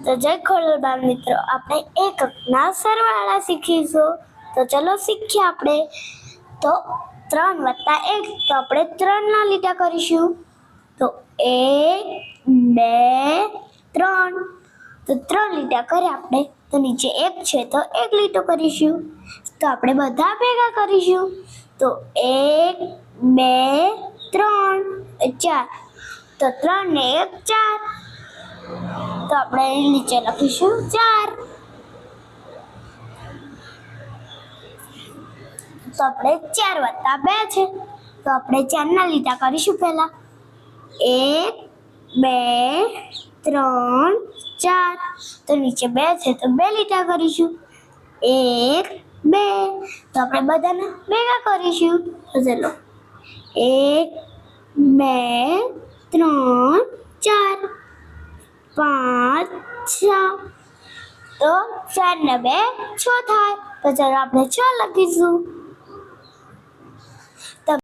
તો જય ખોડલ બાળ મિત્રો, આપણે એકકના સરવાળા શીખીશું. તો ચલો શીખીએ આપણે. તો 3 + 1, તો આપણે 3 ના લીટા કરીશું. તો 1 2 3, તો 3 લીટા કરે આપણે. તો નીચે 1 છે તો 1 લીટો કરીશું. તો આપણે બધા ભેગા કરીશું. તો 1 2 3 4, તો 3 ને 1 4, તો આપણે નીચે લખીશું 4. તો આપણે 4 + 2 છે, તો આપણે 4 ના લીટા કરીશું પહેલા. 1 2 3 4, તો નીચે 2 છે તો 2 લીટા કરીશું. 1 2, તો આપણે બધાને ભેગા કરીશું. તો ચલો 1 2 3 4 5 6, તો 4 ને 2 6 થાય. તો ચાલો આપણે 6 લખીશું.